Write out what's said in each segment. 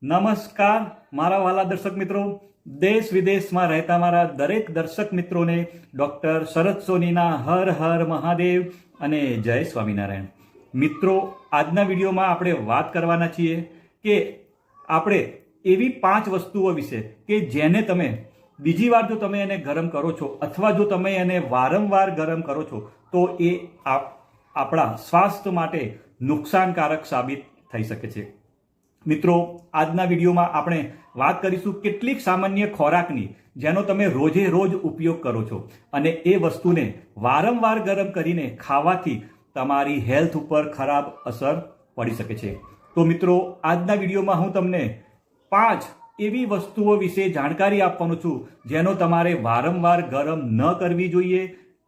નમસ્કાર મારા વાલા દર્શક મિત્રો, દેશ વિદેશમાં રહેતા મારા દરેક દર્શક મિત્રોને ડૉક્ટર શરદ સોનીના હર હર મહાદેવ અને જય સ્વામિનારાયણ. મિત્રો, આજના વિડીયોમાં આપણે વાત કરવાના છીએ કે આપણે એવી 5 વસ્તુઓ વિશે કે જેને તમે બીજી વાર જો તમે એને ગરમ કરો છો અથવા જો તમે એને વારંવાર ગરમ કરો છો તો એ આપણા સ્વાસ્થ્ય માટે નુકસાનકારક સાબિત થઈ શકે છે. મિત્રો, આજના વિડીયોમાં આપણે વાત કરીશું કેટલીક સામાન્ય ખોરાકની જેનો તમે રોજે રોજ ઉપયોગ કરો છો અને એ વસ્તુને વારંવાર ગરમ કરીને ખાવાથી તમારી હેલ્થ ઉપર ખરાબ અસર પડી શકે છે. તો મિત્રો, આજના વિડીયોમાં હું તમને 5 એવી વસ્તુઓ વિશે જાણકારી આપવાનો છું જેનો તમારે વારંવાર ગરમ ન કરવી જોઈએ.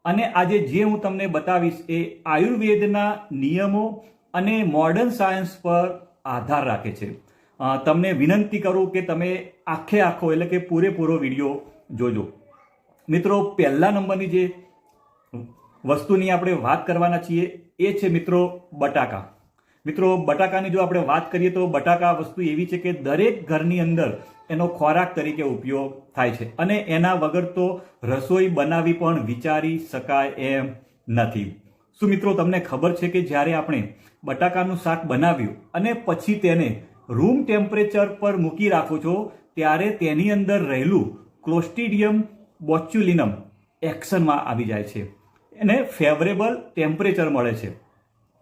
અને આજે જે હું તમને બતાવીશ એ આયુર્વેદના નિયમો અને મોડર્ન સાયન્સ પર આધાર રાખે છે. તમને વિનંતી કરું કે તમે આખો એટલે કે પૂરેપૂરો વિડીયો જોજો. મિત્રો, પહેલા નંબરની જે વસ્તુની આપણે વાત કરવાના છીએ એ છે મિત્રો બટાકા. મિત્રો, બટાકાની જો આપણે વાત કરીએ તો બટાકા વસ્તુ એવી છે કે દરેક ઘરની અંદર એનો ખોરાક તરીકે ઉપયોગ થાય છે અને એના વગર તો રસોઈ બનાવવી પણ વિચારી શકાય એમ નથી. શું મિત્રો, તમને ખબર છે કે જ્યારે આપણે બટાકાનું શાક બનાવ્યું અને પછી તેને રૂમ ટેમ્પરેચર પર મૂકી રાખો છો ત્યારે તેની અંદર રહેલું ક્લોસ્ટ્રીડિયમ બોચ્યુલિનમ એક્શનમાં આવી જાય છે, એને ફેવરેબલ ટેમ્પરેચર મળે છે.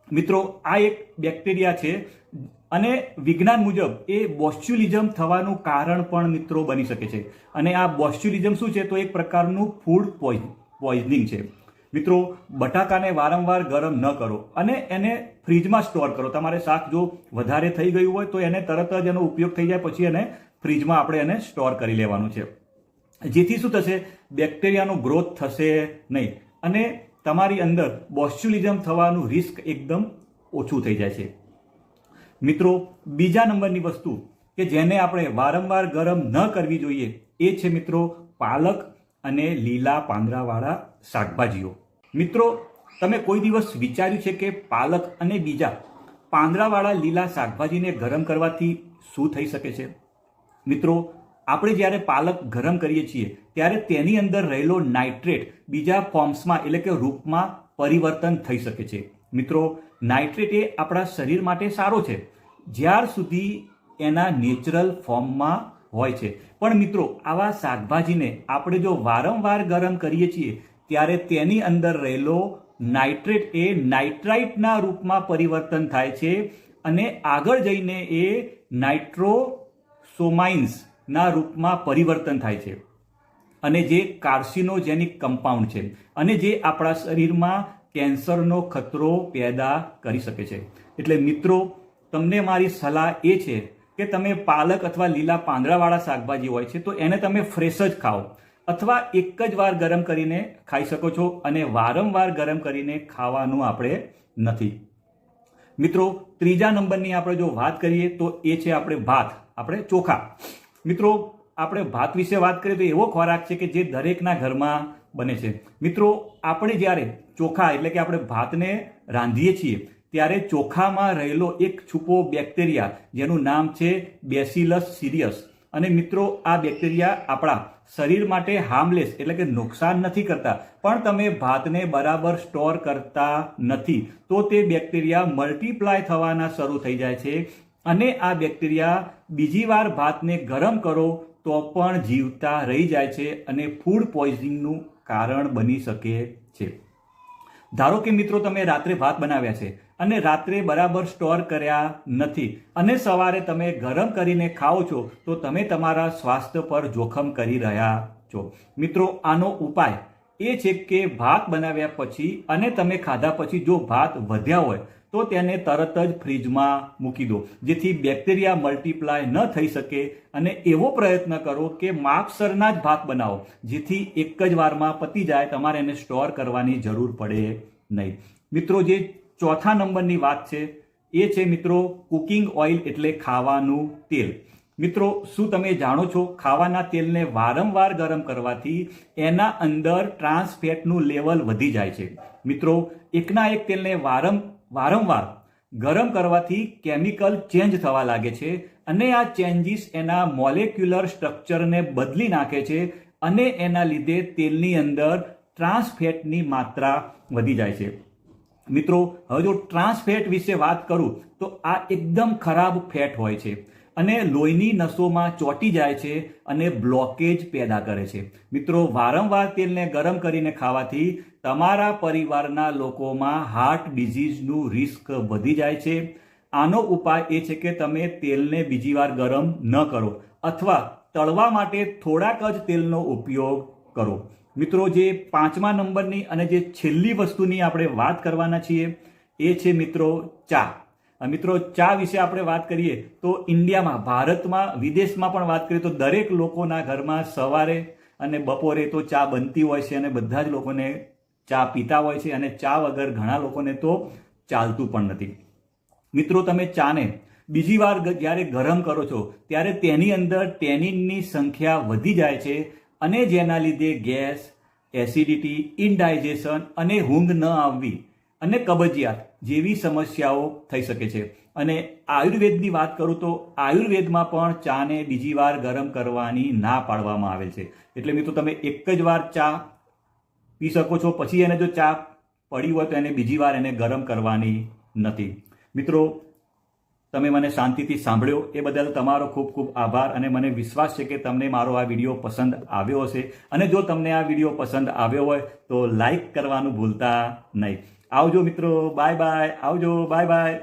મિત્રો, આ એક બેક્ટેરિયા છે અને વિજ્ઞાન મુજબ એ બોચ્યુલિઝમ થવાનું કારણ પણ મિત્રો બની શકે છે. અને આ બોચ્યુલિઝમ શું છે? તો એક પ્રકારનું ફૂડ પોઈઝનિંગ છે. મિત્રો, બટાકાને વારંવાર ગરમ ન કરો અને એને ફ્રીજમાં સ્ટોર કરો. તમારે શાક જો વધારે થઈ ગયું હોય તો એને તરત જ એનો ઉપયોગ થઈ જાય પછી એને ફ્રીજમાં આપણે એને સ્ટોર કરી લેવાનું છે, જેથી શું થશે? બેક્ટેરિયાનો ગ્રોથ થશે નહીં અને તમારી અંદર બોચ્યુલિઝમ થવાનું રિસ્ક એકદમ ઓછું થઈ જાય છે. મિત્રો, બીજા નંબરની વસ્તુ કે જેને આપણે વારંવાર ગરમ ન કરવી જોઈએ એ છે મિત્રો પાલક અને લીલા પાંદડાવાળા શાકભાજીઓ. મિત્રો, તમે કોઈ દિવસ વિચાર્યું છે કે પાલક અને બીજા પાંદડાવાળા લીલા શાકભાજીને ગરમ કરવાથી શું થઈ શકે છે? મિત્રો, આપણે જ્યારે પાલક ગરમ કરીએ છીએ ત્યારે તેની અંદર રહેલો નાઇટ્રેટ બીજા ફોર્મ્સમાં એટલે કે રૂપમાં પરિવર્તન થઈ શકે છે. મિત્રો, નાઇટ્રેટ એ આપણા શરીર માટે સારો છે જ્યાર સુધી એના નેચરલ ફોર્મમાં હોય છે. પણ મિત્રો, આવા શાકભાજીને આપણે જો વારંવાર ગરમ કરીએ છીએ ત્યારે તેની અંદર રહેલો નાઇટ્રેટ એ નાઇટ્રાઇટના રૂપમાં પરિવર્તન થાય છે અને આગળ જઈને એ નાઇટ્રોસોમાઇન્સના રૂપમાં પરિવર્તન થાય છે અને જે કાર્સિનોજેનિક કમ્પાઉન્ડ છે અને જે આપણા શરીરમાં કેન્સરનો ખતરો પેદા કરી શકે છે. એટલે મિત્રો, તમને મારી સલાહ એ છે કે તમે પાલક અથવા લીલા પાંદડાવાળા શાકભાજી હોય છે તો એને તમે ફ્રેશ જ ખાઓ અથવા એક જ વાર ગરમ કરીને ખાઈ શકો છો અને વારંવાર ગરમ કરીને ખાવાનું આપણે નથી. મિત્રો, ત્રીજા નંબરની આપણે જો વાત કરીએ તો એ છે આપણે ચોખા. મિત્રો, આપણે ભાત વિશે વાત કરીએ તો એવો ખોરાક છે કે જે દરેકના ઘરમાં બને છે. મિત્રો, આપણે જ્યારે ચોખા એટલે કે આપણે ભાતને રાંધીએ છીએ ત્યારે ચોખામાં રહેલો એક છુપો બેક્ટેરિયા જેનું નામ છે બેસિલસ સીરિયસ. અને મિત્રો, આ બેક્ટેરિયા આપણા શરીર માટે હાર્મલેસ એટલે કે નુકસાન નથી કરતા, પણ તમે ભાતને બરાબર સ્ટોર કરતા નથી તો તે બેક્ટેરિયા મલ્ટીપ્લાય થવાના શરૂ થઈ જાય છે અને આ બેક્ટેરિયા બીજી વાર ભાતને ગરમ કરો તો પણ જીવતા રહી જાય છે અને ફૂડ પોઈઝનિંગનું કારણ બની શકે છે. ધારો કે મિત્રો, તમે રાત્રે ભાત બનાવ્યા છે અને રાત્રે બરાબર સ્ટોર કર્યા નથી અને સવારે તમે ગરમ કરીને ખાઓ છો તો તમે તમારા સ્વાસ્થ્ય પર જોખમ કરી રહ્યા છો. મિત્રો, આનો ઉપાય એ છે કે ભાત બનાવ્યા પછી અને તમે ખાધા પછી જો ભાત વધ્યા હોય તો તેને તરત જ ફ્રીજમાં મૂકી દો, જેથી બેક્ટેરિયા મલ્ટીપ્લાય ન થઈ શકે. અને એવો પ્રયત્ન કરો કે માપસરના જ ભાત બનાવો જેથી એક જ વારમાં પતી જાય, તમારે એને સ્ટોર કરવાની જરૂર પડે નહીં. મિત્રો, જે ચોથા નંબરની વાત છે એ છે મિત્રો કુકિંગ ઓઇલ એટલે ખાવાનું તેલ. મિત્રો, શું તમે જાણો છો ખાવાના તેલને વારંવાર ગરમ કરવાથી એના અંદર ટ્રાન્સ ફેટનું લેવલ વધી જાય છે. મિત્રો, એકના એક તેલને વારંવાર ગરમ કરવાથી કેમિકલ ચેન્જ થવા લાગે છે અને આ ચેન્જીસ એના મોલેક્યુલર સ્ટ્રક્ચરને બદલી નાખે છે અને એના લીધે તેલની અંદર ટ્રાન્સફેટની માત્રા વધી જાય છે. મિત્રો, હવે જો ટ્રાન્સફેટ વિશે વાત કરું તો આ એકદમ ખરાબ ફેટ હોય છે અને લોહીની નસોમાં ચોંટી જાય છે અને બ્લોકેજ પેદા કરે છે. મિત્રો, વારંવાર તેલને ગરમ કરીને ખાવાથી તમારા પરિવારના લોકોમાં હાર્ટ ડિઝીઝનું રિસ્ક વધી જાય છે. આનો ઉપાય એ છે કે તમે તેલને બીજી વાર ગરમ ન કરો અથવા તળવા માટે થોડાક જ તેલનો ઉપયોગ કરો. મિત્રો, જે 5મા નંબરની અને જે છેલ્લી વસ્તુની આપણે વાત કરવાના છીએ એ છે મિત્રો ચા. મિત્રો, ચા વિશે આપણે વાત કરીએ તો ઇન્ડિયામાં, ભારતમાં, વિદેશમાં પણ વાત કરીએ તો દરેક લોકોના ઘરમાં સવારે અને બપોરે તો ચા બનતી હોય છે અને બધા જ લોકોને ચા પીતા હોય છે અને ચા વગર ઘણા લોકોને તો ચાલતું પણ નથી. મિત્રો, તમે ચાને બીજી વાર જ્યારે ગરમ કરો છો ત્યારે તેની અંદર ટેનિનની સંખ્યા વધી જાય છે અને જેના લીધે ગેસ, એસિડિટી, ઇનડાઇજેશન અને ઊંઘ ન આવવી અને કબજિયાત જેવી સમસ્યાઓ થઈ શકે છે. અને આયુર્વેદની વાત કરું તો આયુર્વેદમાં પણ ચાને બીજી વાર ગરમ કરવાની ના પાડવામાં આવેલ છે. એટલે મિત્રો, તમે એક જ વાર ચા પી શકો છો, પછી એને જો ચા પડી હોય તો એને બીજી વાર એને ગરમ કરવાની નથી. મિત્રો, તમે મને શાંતિથી સાંભળ્યો એ બદલ તમારો ખૂબ ખૂબ આભાર અને મને વિશ્વાસ છે કે તમને મારો આ વિડીયો પસંદ આવ્યો હશે. અને જો તમને આ વિડીયો પસંદ આવ્યો હોય તો લાઈક કરવાનું ભૂલતા નહીં. આવજો મિત્રો, બાય બાય. આવજો, બાય બાય.